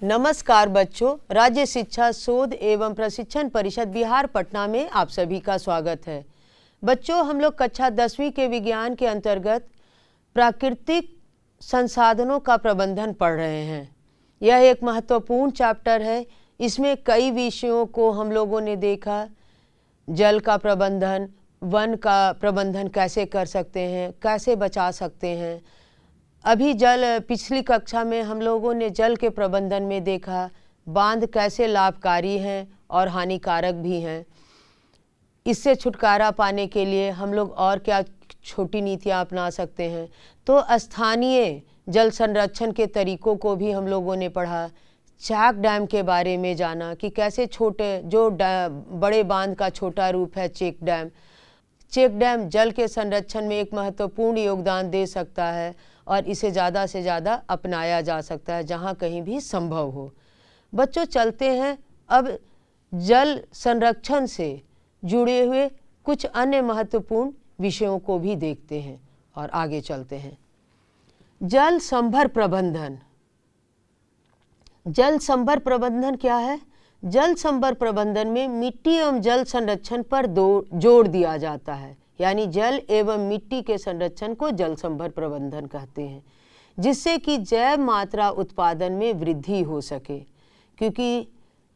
नमस्कार बच्चों, राज्य शिक्षा शोध एवं प्रशिक्षण परिषद बिहार पटना में आप सभी का स्वागत है। बच्चों, हम लोग कक्षा 10वीं के विज्ञान के अंतर्गत प्राकृतिक संसाधनों का प्रबंधन पढ़ रहे हैं। यह एक महत्वपूर्ण चैप्टर है। इसमें कई विषयों को हम लोगों ने देखा। जल का प्रबंधन, वन का प्रबंधन कैसे कर सकते हैं, कैसे बचा सकते हैं। अभी पिछली कक्षा में हम लोगों ने जल के प्रबंधन में देखा बांध कैसे लाभकारी हैं और हानिकारक भी हैं। इससे छुटकारा पाने के लिए हम लोग और क्या छोटी नीतियां अपना सकते हैं। तो स्थानीय जल संरक्षण के तरीकों को भी हम लोगों ने पढ़ा। चैक डैम के बारे में जाना कि कैसे बड़े बांध का छोटा रूप है चेक डैम। चेक डैम जल के संरक्षण में एक महत्वपूर्ण योगदान दे सकता है और इसे ज़्यादा से ज़्यादा अपनाया जा सकता है जहाँ कहीं भी संभव हो। बच्चों, चलते हैं अब जल संरक्षण से जुड़े हुए कुछ अन्य महत्वपूर्ण विषयों को भी देखते हैं और आगे चलते हैं। जल संभर प्रबंधन। जल संभर प्रबंधन क्या है? जल संभर प्रबंधन में मिट्टी एवं जल संरक्षण पर जोर दिया जाता है, यानी जल एवं मिट्टी के संरक्षण को जल संभर प्रबंधन कहते हैं, जिससे कि जैव मात्रा उत्पादन में वृद्धि हो सके। क्योंकि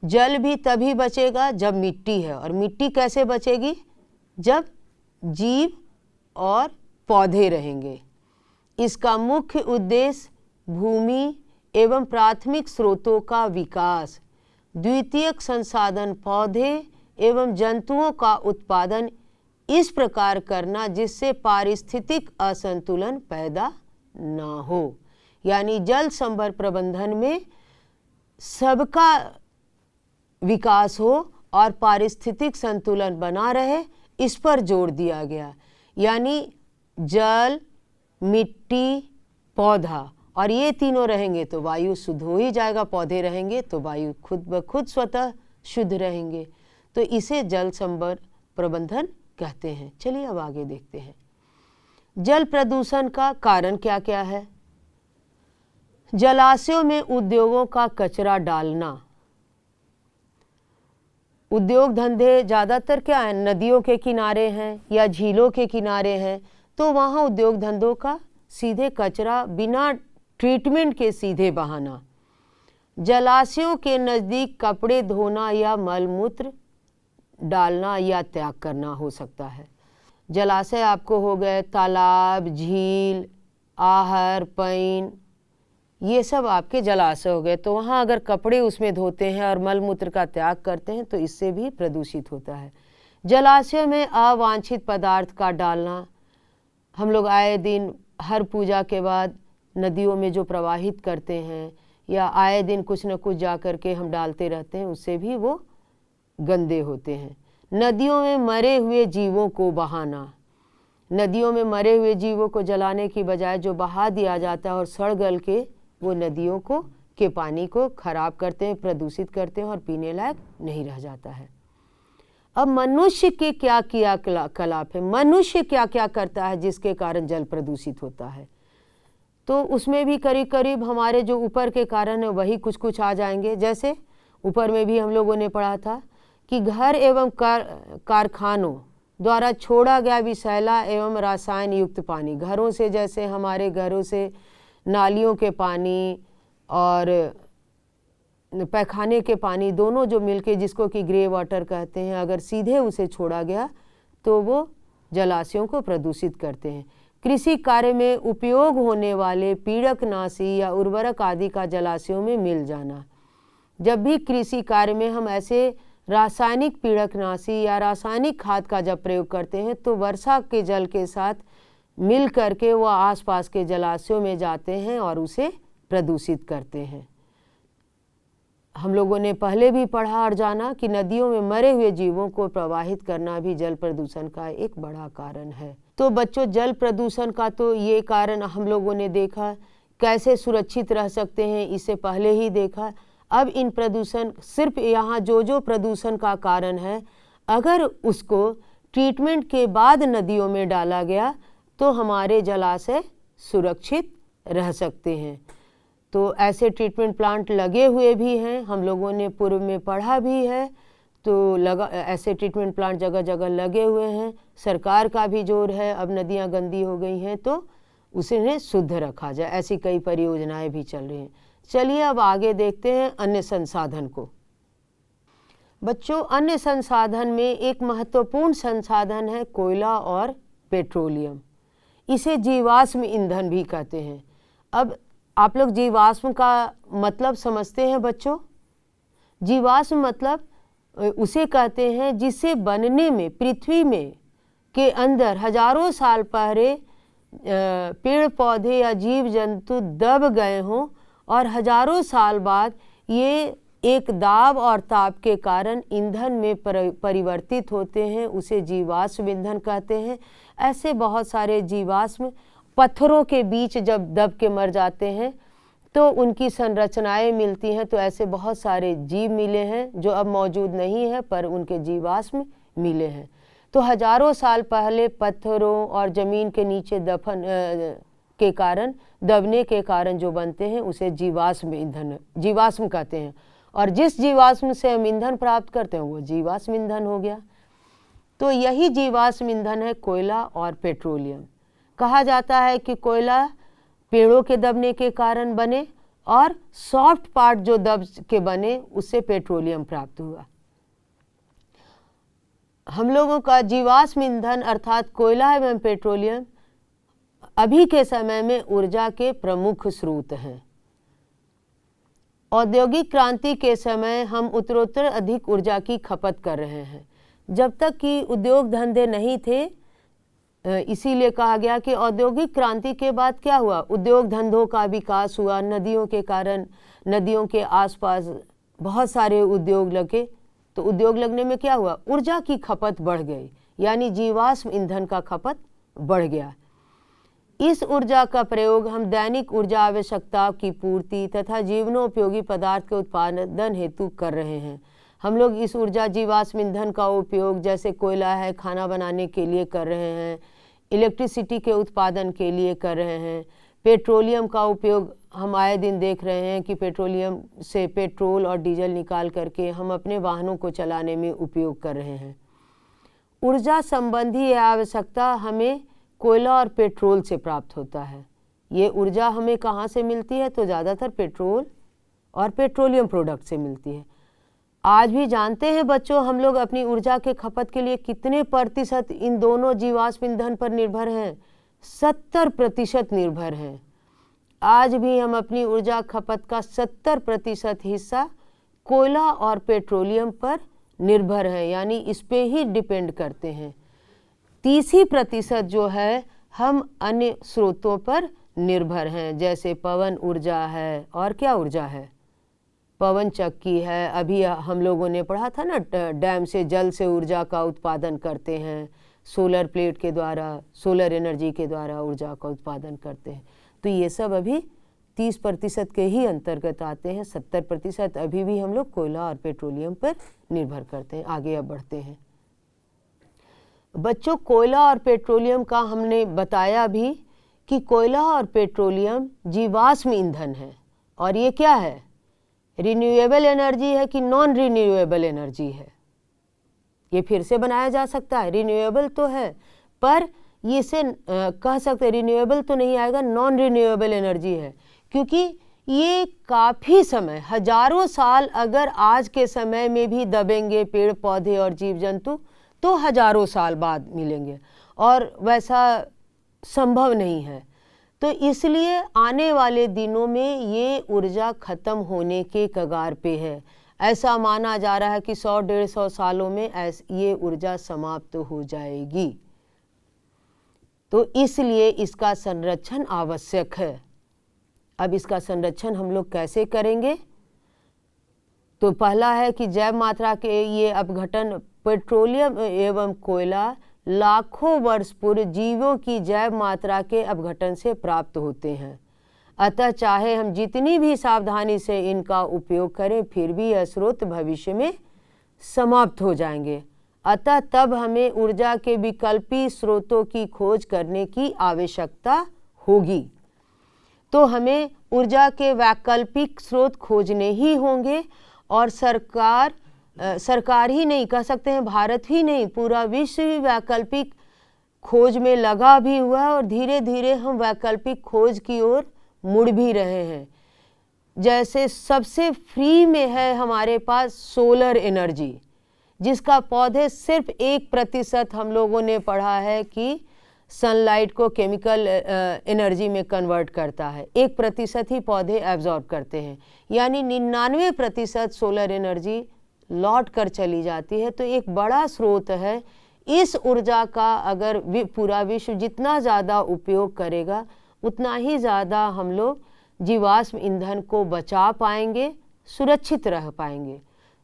जल भी तभी बचेगा जब मिट्टी है, और मिट्टी कैसे बचेगी? जब जीव और पौधे रहेंगे। इसका मुख्य उद्देश्य भूमि एवं प्राथमिक स्रोतों का विकास, द्वितीयक संसाधन पौधे एवं जंतुओं का उत्पादन इस प्रकार करना जिससे पारिस्थितिक असंतुलन पैदा ना हो। यानी जल संभर प्रबंधन में सबका विकास हो और पारिस्थितिक संतुलन बना रहे, इस पर जोर दिया गया। यानी जल, मिट्टी, पौधा, और ये तीनों रहेंगे तो वायु शुद्ध हो ही जाएगा। पौधे रहेंगे तो वायु खुद ब खुद स्वतः शुद्ध रहेंगे। तो इसे जल संभर प्रबंधन कहते हैं। चलिए अब आगे देखते हैं। जल प्रदूषण का कारण क्या क्या है? जलाशयों में उद्योगों का कचरा डालना। उद्योग धंधे ज़्यादातर क्या है, नदियों के किनारे हैं या झीलों के किनारे हैं, तो वहाँ उद्योग धंधों का सीधे कचरा बिना ट्रीटमेंट के सीधे बहाना। जलाशयों के नज़दीक कपड़े धोना या मलमूत्र डालना या त्याग करना हो सकता है। जलाशय आपको हो गए तालाब, झील, आहर, पैन, ये सब आपके जलाशय हो गए। तो वहाँ अगर कपड़े उसमें धोते हैं और मलमूत्र का त्याग करते हैं तो इससे भी प्रदूषित होता है। जलाशय में अवांछित पदार्थ का डालना। हम लोग आए दिन हर पूजा के बाद नदियों में जो प्रवाहित करते हैं या आए दिन कुछ न कुछ जा कर के हम डालते रहते हैं, उससे भी वो गंदे होते हैं। नदियों में मरे हुए जीवों को बहाना। नदियों में मरे हुए जीवों को जलाने की बजाय जो बहा दिया जाता है और सड़ गल के वो नदियों के पानी को खराब करते हैं, प्रदूषित करते हैं और पीने लायक नहीं रह जाता है। अब मनुष्य के क्या क्रियाकलाप है? मनुष्य क्या क्या करता है जिसके कारण जल प्रदूषित होता है? तो उसमें भी करीब करीब हमारे जो ऊपर के कारण है वही कुछ कुछ आ जाएंगे। जैसे ऊपर में भी हम लोगों ने पढ़ा था कि घर एवं कारखानों द्वारा छोड़ा गया विषैला एवं रसायन युक्त पानी। घरों से, जैसे हमारे घरों से नालियों के पानी और पैखाने के पानी दोनों जो मिलके, जिसको कि ग्रे वाटर कहते हैं, अगर सीधे उसे छोड़ा गया तो वो जलाशयों को प्रदूषित करते हैं। कृषि कार्य में उपयोग होने वाले पीड़कनाशी या उर्वरक आदि का जलाशयों में मिल जाना। जब भी कृषि कार्य में हम ऐसे रासायनिक पीड़कनाशी या रासायनिक खाद का जब प्रयोग करते हैं तो वर्षा के जल के साथ मिल करके वह आसपास के जलाशयों में जाते हैं और उसे प्रदूषित करते हैं। हम लोगों ने पहले भी पढ़ा और जाना कि नदियों में मरे हुए जीवों को प्रवाहित करना भी जल प्रदूषण का एक बड़ा कारण है। तो बच्चों, जल प्रदूषण का तो ये कारण हम लोगों ने देखा। कैसे सुरक्षित रह सकते हैं इसे पहले ही देखा। अब इन प्रदूषण, सिर्फ यहाँ जो प्रदूषण का कारण है, अगर उसको ट्रीटमेंट के बाद नदियों में डाला गया तो हमारे जलाशय सुरक्षित रह सकते हैं। तो ऐसे ट्रीटमेंट प्लांट लगे हुए भी हैं, हम लोगों ने पूर्व में पढ़ा भी है। तो ऐसे ट्रीटमेंट प्लांट जगह जगह लगे हुए हैं। सरकार का भी जोर है, अब नदियाँ गंदी हो गई हैं तो उसे शुद्ध रखा जाए, ऐसी कई परियोजनाएं भी चल रही हैं। चलिए अब आगे देखते हैं अन्य संसाधन को। बच्चों, अन्य संसाधन में एक महत्वपूर्ण संसाधन है कोयला और पेट्रोलियम। इसे जीवाश्म ईंधन भी कहते हैं। अब आप लोग जीवाश्म का मतलब समझते हैं बच्चों? जीवाश्म मतलब उसे कहते हैं जिसे बनने में पृथ्वी में के अंदर हजारों साल पहले पेड़ पौधे या जीव जंतु दब गए हों और हजारों साल बाद ये एक दाब और ताप के कारण ईंधन में परिवर्तित होते हैं, उसे जीवाश्म ईंधन कहते हैं। ऐसे बहुत सारे जीवाश्म पत्थरों के बीच जब दब के मर जाते हैं तो उनकी संरचनाएं मिलती हैं। तो ऐसे बहुत सारे जीव मिले हैं जो अब मौजूद नहीं है, पर उनके जीवाश्म मिले हैं। तो हजारों साल पहले पत्थरों और ज़मीन के नीचे दफन के कारण, दबने के कारण जो बनते हैं उसे जीवाश्म ईंधन, जीवाश्म कहते हैं। और जिस जीवाश्म से हम ईंधन प्राप्त करते हैं वो जीवाश्म ईंधन हो गया। तो यही जीवाश्म ईंधन है कोयला और पेट्रोलियम। कहा जाता है कि कोयला पेड़ों के दबने के कारण बने और सॉफ्ट पार्ट जो दब के बने उससे पेट्रोलियम प्राप्त हुआ। हम लोगों का जीवाश्म ईंधन अर्थात कोयला एवं पेट्रोलियम अभी के समय में ऊर्जा के प्रमुख स्रोत हैं। औद्योगिक क्रांति के समय हम उत्तरोत्तर अधिक ऊर्जा की खपत कर रहे हैं। जब तक कि उद्योग धंधे नहीं थे, इसीलिए कहा गया कि औद्योगिक क्रांति के बाद क्या हुआ, उद्योग धंधों का विकास हुआ। नदियों के कारण नदियों के आसपास बहुत सारे उद्योग लगे, तो उद्योग लगने में क्या हुआ, ऊर्जा की खपत बढ़ गई, यानी जीवाश्म ईंधन का खपत बढ़ गया। इस ऊर्जा का प्रयोग हम दैनिक ऊर्जा आवश्यकता की पूर्ति तथा जीवनोपयोगी पदार्थ के उत्पादन हेतु कर रहे हैं। हम लोग इस ऊर्जा जीवाश्म ईंधन का उपयोग जैसे कोयला है खाना बनाने के लिए कर रहे हैं, इलेक्ट्रिसिटी के उत्पादन के लिए कर रहे हैं। पेट्रोलियम का उपयोग हम आए दिन देख रहे हैं कि पेट्रोलियम से पेट्रोल और डीजल निकाल करके हम अपने वाहनों को चलाने में उपयोग कर रहे हैं। ऊर्जा संबंधी आवश्यकता हमें कोयला और पेट्रोल से प्राप्त होता है। ये ऊर्जा हमें कहाँ से मिलती है, तो ज़्यादातर पेट्रोल और पेट्रोलियम प्रोडक्ट से मिलती है। आज भी जानते हैं बच्चों, हम लोग अपनी ऊर्जा के खपत के लिए कितने प्रतिशत इन दोनों जीवाश्म ईंधन पर निर्भर हैं? 70% निर्भर हैं। आज भी हम अपनी ऊर्जा खपत का 70% हिस्सा कोयला और पेट्रोलियम पर निर्भर हैं, यानी इस पे ही डिपेंड करते हैं। 30% जो है हम अन्य स्रोतों पर निर्भर हैं, जैसे पवन ऊर्जा है और क्या ऊर्जा है, पवन चक्की है। अभी हम लोगों ने पढ़ा था ना, डैम से जल से ऊर्जा का उत्पादन करते हैं, सोलर प्लेट के द्वारा, सोलर एनर्जी के द्वारा ऊर्जा का उत्पादन करते हैं। तो ये सब अभी 30% के ही अंतर्गत आते हैं। 70% अभी भी हम लोग कोयला और पेट्रोलियम पर निर्भर करते हैं। आगे अब बढ़ते हैं बच्चों। कोयला और पेट्रोलियम का हमने बताया भी कि कोयला और पेट्रोलियम जीवाश्म ईंधन है। और ये क्या है, रिन्यूएबल एनर्जी है कि नॉन रिन्यूएबल एनर्जी है? ये फिर से बनाया जा सकता है, रिन्यूएबल तो है, पर ये से कह सकते रिन्यूएबल तो नहीं आएगा, नॉन रिन्यूएबल एनर्जी है, क्योंकि ये काफ़ी समय, हजारों साल अगर आज के समय में भी दबेंगे पेड़ पौधे और जीव जंतु तो हजारों साल बाद मिलेंगे, और वैसा संभव नहीं है। तो इसलिए आने वाले दिनों में ये ऊर्जा ख़त्म होने के कगार पे है। ऐसा माना जा रहा है कि 100-150 सालों में ये ऊर्जा समाप्त हो जाएगी। तो इसलिए इसका संरक्षण आवश्यक है। अब इसका संरक्षण हम लोग कैसे करेंगे? तो पहला है कि जैव मात्रा के ये अपघटन, पेट्रोलियम एवं कोयला लाखों वर्ष पूर्व जीवों की जैव मात्रा के अपघटन से प्राप्त होते हैं। अतः चाहे हम जितनी भी सावधानी से इनका उपयोग करें, फिर भी यह स्रोत भविष्य में समाप्त हो जाएंगे। अतः तब हमें ऊर्जा के विकल्पी स्रोतों की खोज करने की आवश्यकता होगी। तो हमें ऊर्जा के वैकल्पिक स्रोत खोजने ही होंगे। और सरकार ही नहीं, कह सकते हैं भारत ही नहीं, पूरा विश्व ही वैकल्पिक खोज में लगा भी हुआ है और धीरे धीरे हम वैकल्पिक खोज की ओर मुड़ भी रहे हैं। जैसे सबसे फ्री में है हमारे पास सोलर एनर्जी, जिसका पौधे सिर्फ 1% हम लोगों ने पढ़ा है कि सनलाइट को केमिकल एनर्जी में कन्वर्ट करता है, 1% ही पौधे एब्जॉर्ब करते हैं, यानी 99% सोलर एनर्जी लौट कर चली जाती है। तो एक बड़ा स्रोत है। इस ऊर्जा का अगर पूरा विश्व जितना ज़्यादा उपयोग करेगा उतना ही ज़्यादा हम लोग जीवाश्म ईंधन को बचा पाएंगे, सुरक्षित रह पाएंगे।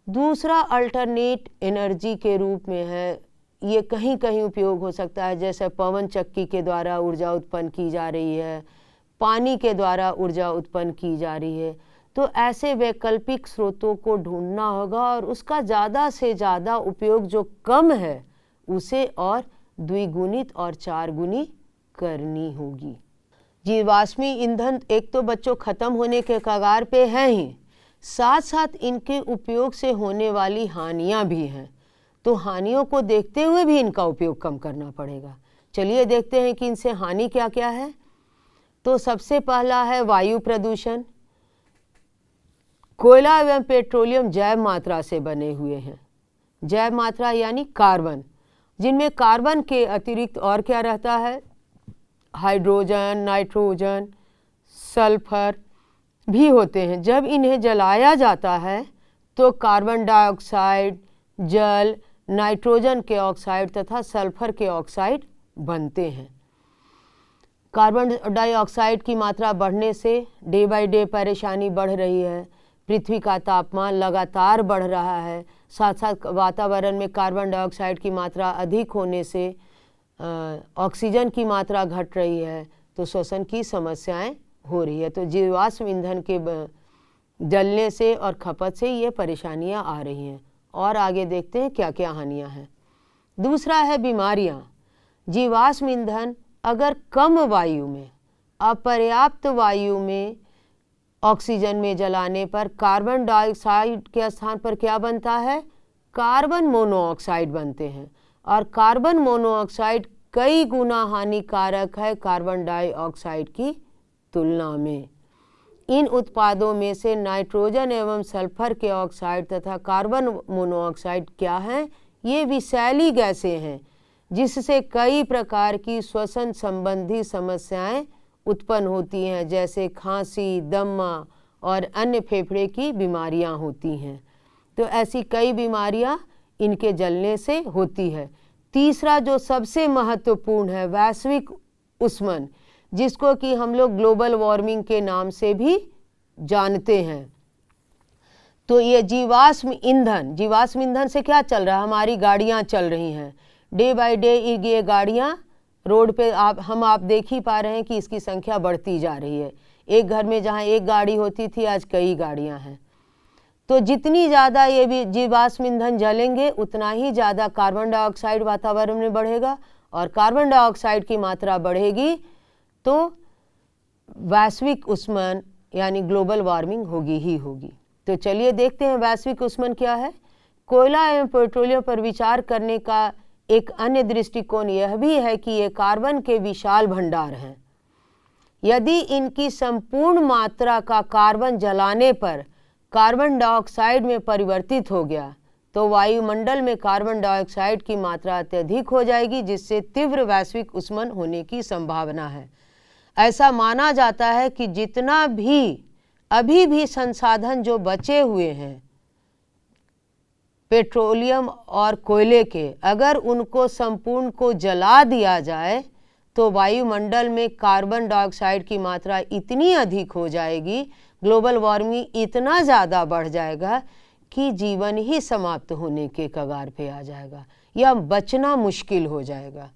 दूसरा अल्टरनेट एनर्जी के रूप में है, ये कहीं कहीं उपयोग हो सकता है, जैसे पवन चक्की के द्वारा ऊर्जा उत्पन्न की जा रही है, पानी के द्वारा ऊर्जा उत्पन्न की जा रही है। तो ऐसे वैकल्पिक स्रोतों को ढूंढना होगा और उसका ज़्यादा से ज़्यादा उपयोग जो कम है उसे और द्विगुणित और चारगुनी करनी होगी। जीवाश्मी ईंधन एक तो बच्चों ख़त्म होने के कगार पे हैं ही, साथ साथ इनके उपयोग से होने वाली हानियाँ भी हैं। तो हानियों को देखते हुए भी इनका उपयोग कम करना पड़ेगा। चलिए देखते हैं कि इनसे हानि क्या क्या है। तो सबसे पहला है वायु प्रदूषण। कोयला एवं पेट्रोलियम जैव मात्रा से बने हुए हैं। जैव मात्रा यानी कार्बन, जिनमें कार्बन के अतिरिक्त और क्या रहता है, हाइड्रोजन, नाइट्रोजन, सल्फर भी होते हैं। जब इन्हें जलाया जाता है तो कार्बन डाइऑक्साइड, जल, नाइट्रोजन के ऑक्साइड तथा सल्फर के ऑक्साइड बनते हैं। कार्बन डाइऑक्साइड की मात्रा बढ़ने से डे बाय डे परेशानी बढ़ रही है। पृथ्वी का तापमान लगातार बढ़ रहा है, साथ साथ वातावरण में कार्बन डाइऑक्साइड की मात्रा अधिक होने से ऑक्सीजन की मात्रा घट रही है, तो श्वसन की समस्याएं हो रही है। तो जीवाश्म ईंधन के जलने से और खपत से ये परेशानियां आ रही हैं। और आगे देखते हैं क्या क्या हानियां हैं। दूसरा है बीमारियां। जीवाश्म ईंधन अगर कम वायु में, अपर्याप्त वायु में, ऑक्सीजन में जलाने पर कार्बन डाइऑक्साइड के स्थान पर क्या बनता है, कार्बन मोनोऑक्साइड बनते हैं। और कार्बन मोनोऑक्साइड कई गुना हानिकारक है कार्बन डाइऑक्साइड की तुलना में। इन उत्पादों में से नाइट्रोजन एवं सल्फर के ऑक्साइड तथा कार्बन मोनोऑक्साइड क्या हैं, ये विषैली गैसें हैं, जिससे कई प्रकार की श्वसन संबंधी समस्याएं उत्पन्न होती हैं, जैसे खांसी, दमा और अन्य फेफड़े की बीमारियां होती हैं। तो ऐसी कई बीमारियां इनके जलने से होती है। तीसरा जो सबसे महत्वपूर्ण है, वैश्विक उष्मन, जिसको कि हम लोग ग्लोबल वार्मिंग के नाम से भी जानते हैं। तो ये जीवाश्म ईंधन से क्या चल रहा है, हमारी गाड़ियां चल रही हैं। डे बाय डे ये गाड़ियां रोड पे आप देख ही पा रहे हैं कि इसकी संख्या बढ़ती जा रही है। एक घर में जहां एक गाड़ी होती थी आज कई गाड़ियां हैं। तो जितनी ज़्यादा ये भी जीवाश्म ईंधन जलेंगे उतना ही ज़्यादा कार्बन डाइऑक्साइड वातावरण में बढ़ेगा, और कार्बन डाइऑक्साइड की मात्रा बढ़ेगी तो वैश्विक उष्मन यानी ग्लोबल वार्मिंग होगी ही होगी। तो चलिए देखते हैं वैश्विक उष्मन क्या है। कोयला एवं पेट्रोलियम पर विचार करने का एक अन्य दृष्टिकोण यह भी है कि ये कार्बन के विशाल भंडार हैं। यदि इनकी संपूर्ण मात्रा का कार्बन जलाने पर कार्बन डाइऑक्साइड में परिवर्तित हो गया तो वायुमंडल में कार्बन डाइऑक्साइड की मात्रा अत्यधिक हो जाएगी, जिससे तीव्र वैश्विक उष्मन होने की संभावना है। ऐसा माना जाता है कि जितना भी अभी भी संसाधन जो बचे हुए हैं पेट्रोलियम और कोयले के, अगर उनको संपूर्ण को जला दिया जाए तो वायुमंडल में कार्बन डाइऑक्साइड की मात्रा इतनी अधिक हो जाएगी, ग्लोबल वार्मिंग इतना ज़्यादा बढ़ जाएगा कि जीवन ही समाप्त होने के कगार पे आ जाएगा या बचना मुश्किल हो जाएगा।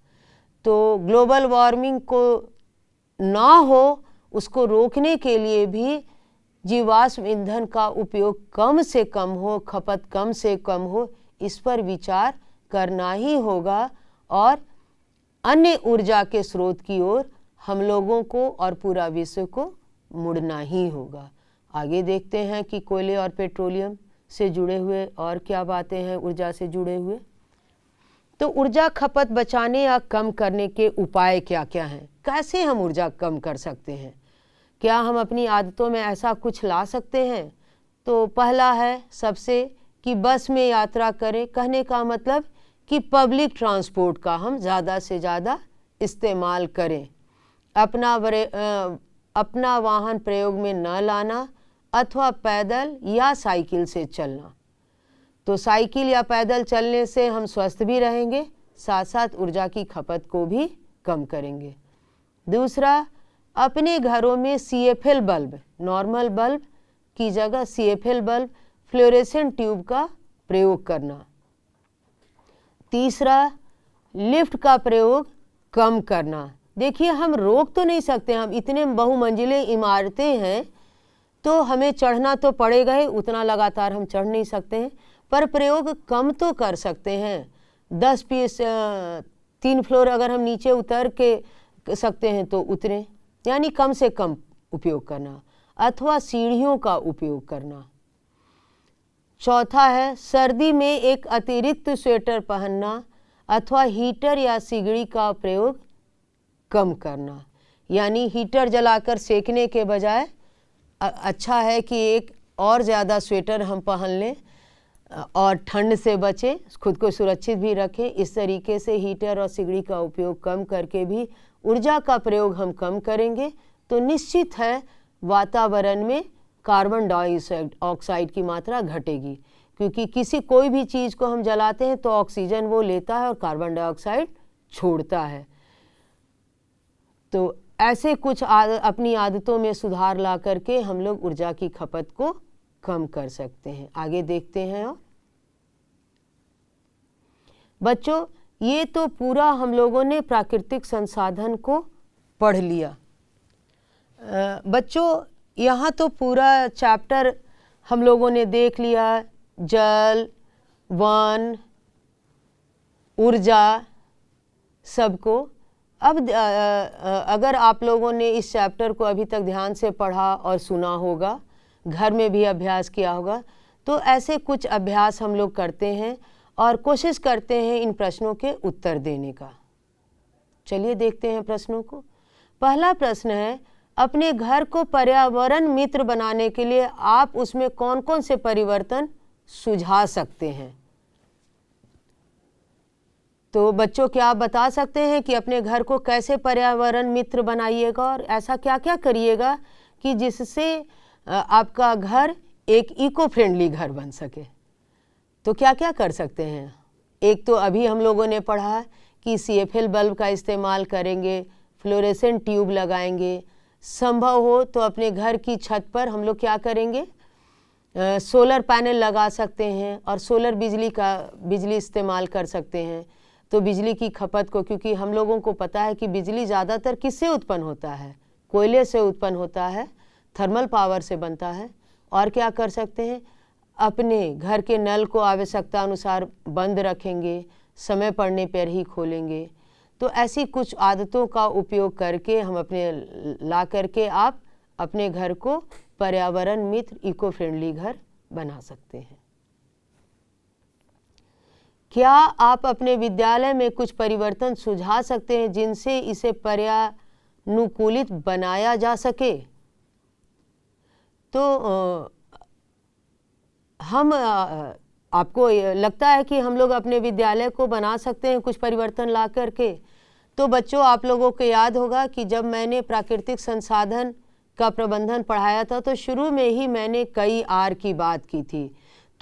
तो ग्लोबल वार्मिंग को ना हो, उसको रोकने के लिए भी जीवाश्म ईंधन का उपयोग कम से कम हो, खपत कम से कम हो, इस पर विचार करना ही होगा और अन्य ऊर्जा के स्रोत की ओर हम लोगों को और पूरा विश्व को मुड़ना ही होगा। आगे देखते हैं कि कोयले और पेट्रोलियम से जुड़े हुए और क्या बातें हैं ऊर्जा से जुड़े हुए। तो ऊर्जा खपत बचाने या कम करने के उपाय क्या क्या हैं, कैसे हम ऊर्जा कम कर सकते हैं, क्या हम अपनी आदतों में ऐसा कुछ ला सकते हैं। तो पहला है सबसे कि बस में यात्रा करें। कहने का मतलब कि पब्लिक ट्रांसपोर्ट का हम ज़्यादा से ज़्यादा इस्तेमाल करें। अपना वाहन प्रयोग में न लाना अथवा पैदल या साइकिल से चलना। तो साइकिल या पैदल चलने से हम स्वस्थ भी रहेंगे, साथ साथ ऊर्जा की खपत को भी कम करेंगे। दूसरा, अपने घरों में CFL बल्ब, नॉर्मल बल्ब की जगह CFL बल्ब, फ्लोरेसेंट ट्यूब का प्रयोग करना। तीसरा, लिफ्ट का प्रयोग कम करना। देखिए, हम रोक तो नहीं सकते, हम इतने बहुमंजिले इमारतें हैं तो हमें चढ़ना तो पड़ेगा ही, उतना लगातार हम चढ़ नहीं सकते हैं, पर प्रयोग कम तो कर सकते हैं। 10 पीस 3 फ्लोर अगर हम नीचे उतर के सकते हैं तो उतरें, यानी कम से कम उपयोग करना, अथवा सीढ़ियों का उपयोग करना। चौथा है सर्दी में एक अतिरिक्त स्वेटर पहनना अथवा हीटर या सिगड़ी का प्रयोग कम करना, यानी हीटर जलाकर सेकने के बजाय अच्छा है कि एक और ज़्यादा स्वेटर हम पहन लें और ठंड से बचें, खुद को सुरक्षित भी रखें। इस तरीके से हीटर और सिगड़ी का उपयोग कम करके भी ऊर्जा का प्रयोग हम कम करेंगे तो निश्चित है वातावरण में कार्बन डाइऑक्साइड की मात्रा घटेगी, क्योंकि कोई भी चीज़ को हम जलाते हैं तो ऑक्सीजन वो लेता है और कार्बन डाइऑक्साइड छोड़ता है। तो ऐसे कुछ अपनी आदतों में सुधार ला करके हम लोग ऊर्जा की खपत को कम कर सकते हैं। आगे देखते हैं। और बच्चों, ये तो पूरा हम लोगों ने प्राकृतिक संसाधन को पढ़ लिया। बच्चों, यहाँ तो पूरा चैप्टर हम लोगों ने देख लिया, जल, वन, ऊर्जा सबको। अब अगर आप लोगों ने इस चैप्टर को अभी तक ध्यान से पढ़ा और सुना होगा, घर में भी अभ्यास किया होगा, तो ऐसे कुछ अभ्यास हम लोग करते हैं और कोशिश करते हैं इन प्रश्नों के उत्तर देने का। चलिए देखते हैं प्रश्नों को। पहला प्रश्न है, अपने घर को पर्यावरण मित्र बनाने के लिए आप उसमें कौन कौन से परिवर्तन सुझा सकते हैं। तो बच्चों, क्या आप बता सकते हैं कि अपने घर को कैसे पर्यावरण मित्र बनाइएगा और ऐसा क्या क्या करिएगा कि जिससे आपका घर एक इको फ्रेंडली घर बन सके। तो क्या क्या कर सकते हैं। एक तो अभी हम लोगों ने पढ़ा कि CFL बल्ब का इस्तेमाल करेंगे, फ्लोरेसेंट ट्यूब लगाएंगे, संभव हो तो अपने घर की छत पर हम लोग क्या करेंगे, सोलर पैनल लगा सकते हैं और सोलर बिजली इस्तेमाल कर सकते हैं। तो बिजली की खपत को, क्योंकि हम लोगों को पता है कि बिजली ज़्यादातर किससे उत्पन्न होता है, कोयले से उत्पन्न होता है, थर्मल पावर से बनता है। और क्या कर सकते हैं, अपने घर के नल को आवश्यकता अनुसार बंद रखेंगे, समय पड़ने पर ही खोलेंगे। तो ऐसी कुछ आदतों का उपयोग करके हम ला करके आप अपने घर को पर्यावरण मित्र इको फ्रेंडली घर बना सकते हैं। क्या आप अपने विद्यालय में कुछ परिवर्तन सुझा सकते हैं जिनसे इसे पर्यानुकूलित बनाया जा सके। तो आपको लगता है कि हम लोग अपने विद्यालय को बना सकते हैं कुछ परिवर्तन ला करके। तो बच्चों, आप लोगों को याद होगा कि जब मैंने प्राकृतिक संसाधन का प्रबंधन पढ़ाया था तो शुरू में ही मैंने कई R की बात की थी।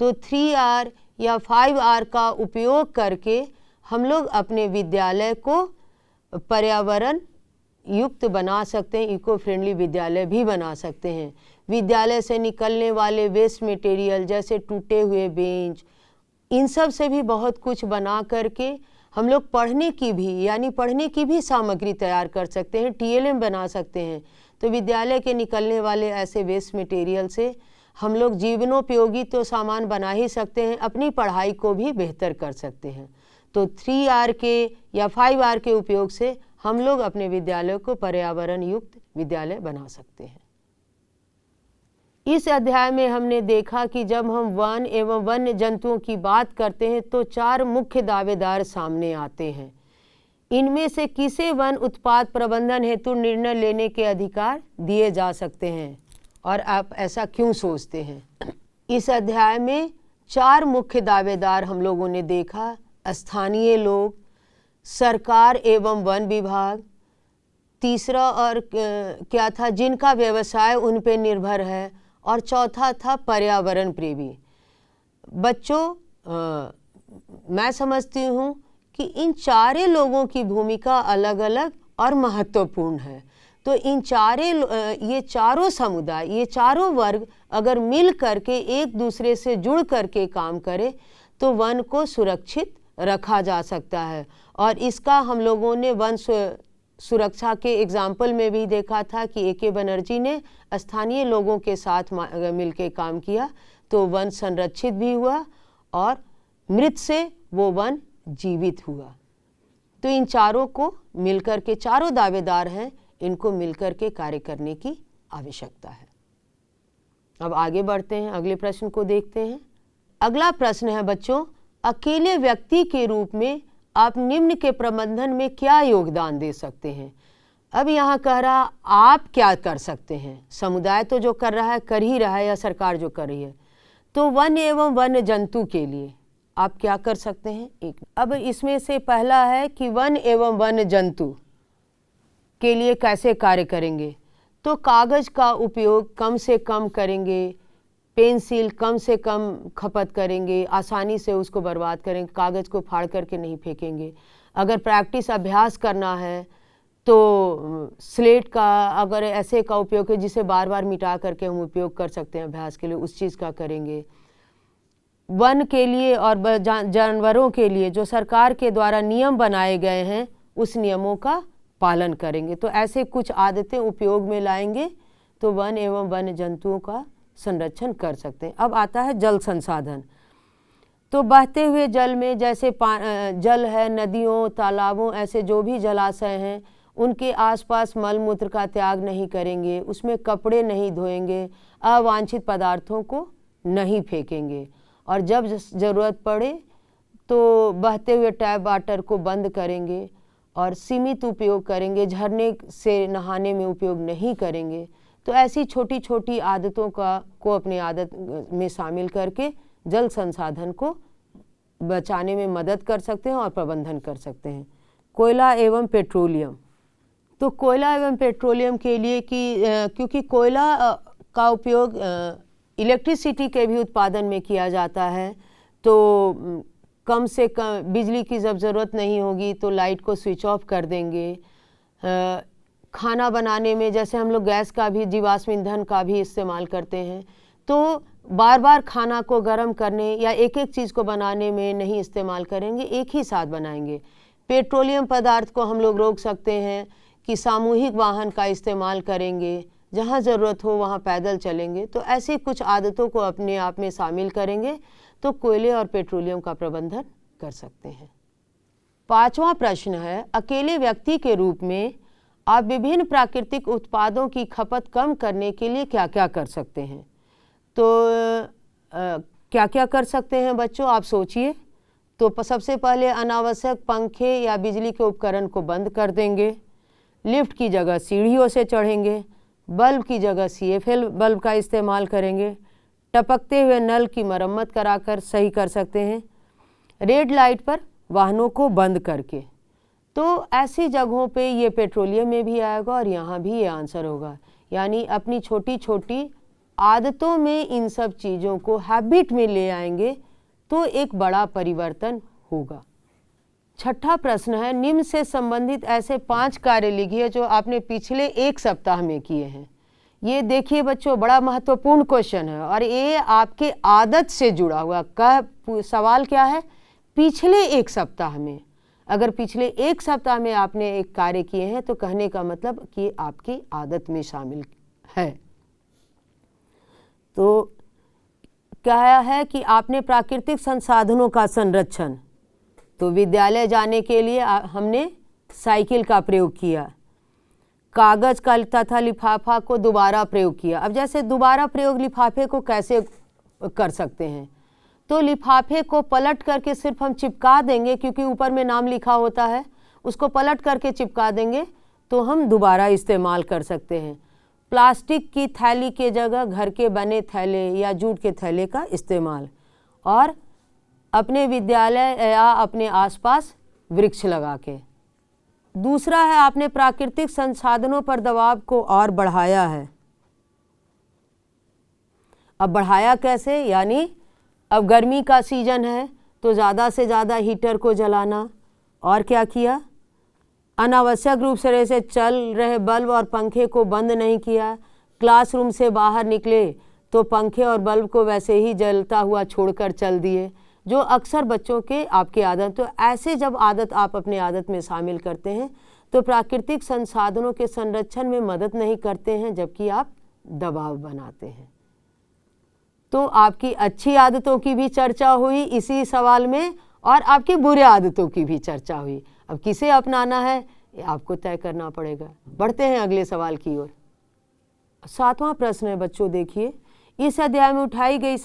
तो 3R या 5R का उपयोग करके हम लोग अपने विद्यालय को पर्यावरण युक्त बना सकते हैं, इको फ्रेंडली विद्यालय भी बना सकते हैं। विद्यालय से निकलने वाले वेस्ट मटेरियल जैसे टूटे हुए बेंच, इन सब से भी बहुत कुछ बना करके हम लोग पढ़ने की भी सामग्री तैयार कर सकते हैं, TLM बना सकते हैं। तो विद्यालय के निकलने वाले ऐसे वेस्ट मटेरियल से हम लोग जीवनोपयोगी तो सामान बना ही सकते हैं, अपनी पढ़ाई को भी बेहतर कर सकते हैं। तो 3R के या 5R के उपयोग से हम लोग अपने विद्यालय को पर्यावरण युक्त विद्यालय बना सकते हैं। इस अध्याय में हमने देखा कि जब हम वन एवं वन्य जंतुओं की बात करते हैं तो 4 मुख्य दावेदार सामने आते हैं। इनमें से किसे वन उत्पाद प्रबंधन हेतु निर्णय लेने के अधिकार दिए जा सकते हैं, और आप ऐसा क्यों सोचते हैं? इस अध्याय में 4 मुख्य दावेदार हम लोगों ने देखा। स्थानीय लोग, सरकार एवं वन विभाग, तीसरा और क्या था, जिनका व्यवसाय उन पे निर्भर है, और चौथा था पर्यावरण प्रेमी। बच्चों, मैं समझती हूँ कि इन 4 लोगों की भूमिका अलग अलग और महत्वपूर्ण है। तो ये चारों समुदाय, ये चारों वर्ग अगर मिल करके एक दूसरे से जुड़ करके काम करें तो वन को सुरक्षित रखा जा सकता है। और इसका हम लोगों ने वन सुरक्षा के एग्जाम्पल में भी देखा था कि A.K. बनर्जी ने स्थानीय लोगों के साथ मिलकर काम किया तो वन संरक्षित भी हुआ और मृत से वो वन जीवित हुआ। तो इन चारों को मिलकर के, चारों दावेदार हैं, इनको मिलकर के कार्य करने की आवश्यकता है। अब आगे बढ़ते हैं, अगले प्रश्न को देखते हैं। अगला प्रश्न है बच्चों, अकेले व्यक्ति के रूप में आप निम्न के प्रबंधन में क्या योगदान दे सकते हैं? अब यहाँ कह रहा आप क्या कर सकते हैं। समुदाय तो जो कर रहा है कर ही रहा है, या सरकार जो कर रही है। तो वन एवं वन्य जंतु के लिए आप क्या कर सकते हैं? अब इसमें से पहला है कि वन एवं वन्य जंतु के लिए कैसे कार्य करेंगे। तो कागज़ का उपयोग कम से कम करेंगे, पेंसिल कम से कम खपत करेंगे, आसानी से उसको बर्बाद करेंगे, कागज़ को फाड़ करके नहीं फेंकेंगे। अगर प्रैक्टिस अभ्यास करना है तो स्लेट का, अगर ऐसे का उपयोग है जिसे बार बार मिटा करके हम उपयोग कर सकते हैं अभ्यास के लिए, उस चीज़ का करेंगे। वन के लिए और जानवरों के लिए जो सरकार के द्वारा नियम बनाए गए हैं उस नियमों का पालन करेंगे। तो ऐसे कुछ आदतें उपयोग में लाएंगे तो वन एवं वन्य जंतुओं का संरक्षण कर सकते हैं। अब आता है जल संसाधन। तो बहते हुए जल में जैसे जल है, नदियों, तालाबों, ऐसे जो भी जलाशय हैं उनके आसपास मल मूत्र का त्याग नहीं करेंगे, उसमें कपड़े नहीं धोएंगे, अवांछित पदार्थों को नहीं फेंकेंगे, और जब ज़रूरत पड़े तो बहते हुए टैप वाटर को बंद करेंगे और सीमित उपयोग करेंगे, झरने से नहाने में उपयोग नहीं करेंगे। तो ऐसी छोटी छोटी आदतों को अपनी आदत में शामिल करके जल संसाधन को बचाने में मदद कर सकते हैं और प्रबंधन कर सकते हैं। कोयला एवं पेट्रोलियम। तो कोयला एवं पेट्रोलियम के लिए क्योंकि कोयला का उपयोग इलेक्ट्रिसिटी के भी उत्पादन में किया जाता है, तो कम से कम बिजली की जब ज़रूरत नहीं होगी तो लाइट को स्विच ऑफ कर देंगे। खाना बनाने में जैसे हम लोग गैस का भी, जीवाश्म ईंधन का भी इस्तेमाल करते हैं, तो बार बार खाना को गर्म करने या एक एक चीज़ को बनाने में नहीं इस्तेमाल करेंगे, एक ही साथ बनाएंगे। पेट्रोलियम पदार्थ को हम लोग रोक सकते हैं कि सामूहिक वाहन का इस्तेमाल करेंगे, जहाँ ज़रूरत हो वहाँ पैदल चलेंगे। तो ऐसी कुछ आदतों को अपने आप में शामिल करेंगे तो कोयले और पेट्रोलियम का प्रबंधन कर सकते हैं। 5वां प्रश्न है, अकेले व्यक्ति के रूप में आप विभिन्न प्राकृतिक उत्पादों की खपत कम करने के लिए क्या क्या कर सकते हैं? तो क्या क्या कर सकते हैं बच्चों, आप सोचिए। तो सबसे पहले अनावश्यक पंखे या बिजली के उपकरण को बंद कर देंगे, लिफ्ट की जगह सीढ़ियों से चढ़ेंगे, बल्ब की जगह CFL बल्ब का इस्तेमाल करेंगे, टपकते हुए नल की मरम्मत कराकर सही कर सकते हैं, रेड लाइट पर वाहनों को बंद करके। तो ऐसी जगहों पे ये पेट्रोलियम में भी आएगा और यहाँ भी ये आंसर होगा। यानी अपनी छोटी छोटी आदतों में इन सब चीज़ों को हैबिट में ले आएंगे तो एक बड़ा परिवर्तन होगा। 6ठा प्रश्न है, निम्न से संबंधित ऐसे 5 कार्य लिखिए जो आपने पिछले 1 सप्ताह में किए हैं। ये देखिए बच्चों, बड़ा महत्वपूर्ण क्वेश्चन है और ये आपके आदत से जुड़ा हुआ सवाल क्या है, पिछले 1 सप्ताह में। अगर पिछले 1 सप्ताह में आपने एक कार्य किए हैं तो कहने का मतलब कि आपकी आदत में शामिल है। तो क्या है कि आपने प्राकृतिक संसाधनों का संरक्षण, तो विद्यालय जाने के लिए हमने साइकिल का प्रयोग किया। कागज का तथा लिफाफा को दोबारा प्रयोग किया। अब जैसे दोबारा प्रयोग लिफाफे को कैसे कर सकते हैं, तो लिफाफे को पलट करके सिर्फ हम चिपका देंगे, क्योंकि ऊपर में नाम लिखा होता है, उसको पलट करके चिपका देंगे तो हम दोबारा इस्तेमाल कर सकते हैं। प्लास्टिक की थैली के जगह घर के बने थैले या जूट के थैले का इस्तेमाल, और अपने विद्यालय या अपने आसपास वृक्ष लगा के। दूसरा है, आपने प्राकृतिक संसाधनों पर दबाव को और बढ़ाया है। अब बढ़ाया कैसे, यानी अब गर्मी का सीजन है तो ज़्यादा से ज़्यादा हीटर को जलाना, और क्या किया, अनावश्यक रूप से चल रहे बल्ब और पंखे को बंद नहीं किया। क्लासरूम से बाहर निकले तो पंखे और बल्ब को वैसे ही जलता हुआ छोड़कर चल दिए, जो अक्सर बच्चों के आपकी आदत। तो ऐसे जब आदत आप अपने आदत में शामिल करते हैं तो प्राकृतिक संसाधनों के संरक्षण में मदद नहीं करते हैं, जबकि आप दबाव बनाते हैं। तो आपकी अच्छी आदतों की भी चर्चा हुई इसी सवाल में, और आपकी बुरे आदतों की भी चर्चा हुई। अब किसे अपनाना है ये आपको तय करना पड़ेगा। बढ़ते हैं अगले सवाल की ओर। 7वां प्रश्न है बच्चों, देखिए, इस अध्याय में उठाई गई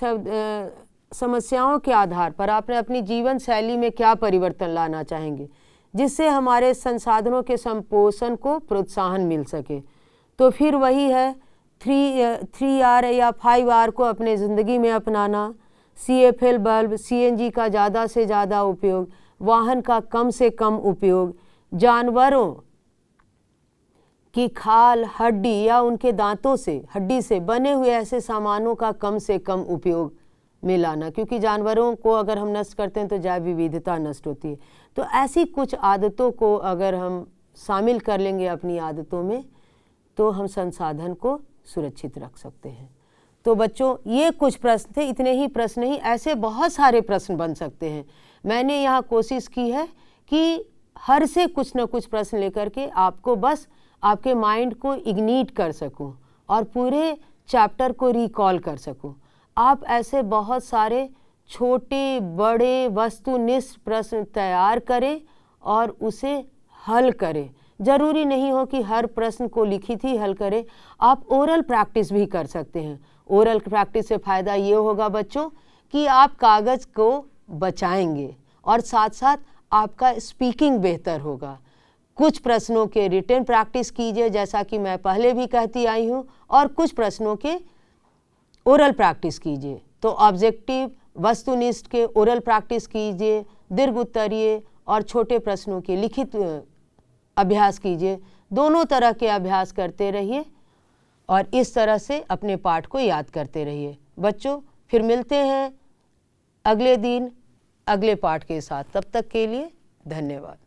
समस्याओं के आधार पर आपने अपनी जीवन शैली में क्या परिवर्तन लाना चाहेंगे, जिससे हमारे संसाधनों के संपोषण को प्रोत्साहन मिल सके। तो फिर वही है 3R या 5R को अपने ज़िंदगी में अपनाना। CFL बल्ब, CNG का ज़्यादा से ज़्यादा उपयोग, वाहन का कम से कम उपयोग, जानवरों की खाल, हड्डी या उनके दांतों से, हड्डी से बने हुए ऐसे सामानों का कम से कम उपयोग में लाना, क्योंकि जानवरों को अगर हम नष्ट करते हैं तो जैव विविधता नष्ट होती है। तो ऐसी कुछ आदतों को अगर हम शामिल कर लेंगे अपनी आदतों में तो हम संसाधन को सुरक्षित रख सकते हैं। तो बच्चों, ये कुछ प्रश्न थे, इतने ही प्रश्न नहीं, ऐसे बहुत सारे प्रश्न बन सकते हैं। मैंने यहाँ कोशिश की है कि हर से कुछ न कुछ प्रश्न लेकर के आपको बस आपके माइंड को इग्नीट कर सकूं और पूरे चैप्टर को रिकॉल कर सकूं। आप ऐसे बहुत सारे छोटे बड़े वस्तुनिष्ठ प्रश्न तैयार करें और उसे हल करें। ज़रूरी नहीं हो कि हर प्रश्न को लिखित ही हल करें, आप ओरल प्रैक्टिस भी कर सकते हैं। ओरल प्रैक्टिस से फ़ायदा ये होगा बच्चों कि आप कागज़ को बचाएंगे और साथ साथ आपका स्पीकिंग बेहतर होगा। कुछ प्रश्नों के रिटन प्रैक्टिस कीजिए, जैसा कि मैं पहले भी कहती आई हूँ, और कुछ प्रश्नों के ओरल प्रैक्टिस कीजिए। तो ऑब्जेक्टिव वस्तुनिष्ठ के ओरल प्रैक्टिस कीजिए, दीर्घ उत्तरीय और छोटे प्रश्नों के लिखित अभ्यास कीजिए। दोनों तरह के अभ्यास करते रहिए और इस तरह से अपने पाठ को याद करते रहिए। बच्चों, फिर मिलते हैं अगले दिन अगले पाठ के साथ। तब तक के लिए धन्यवाद।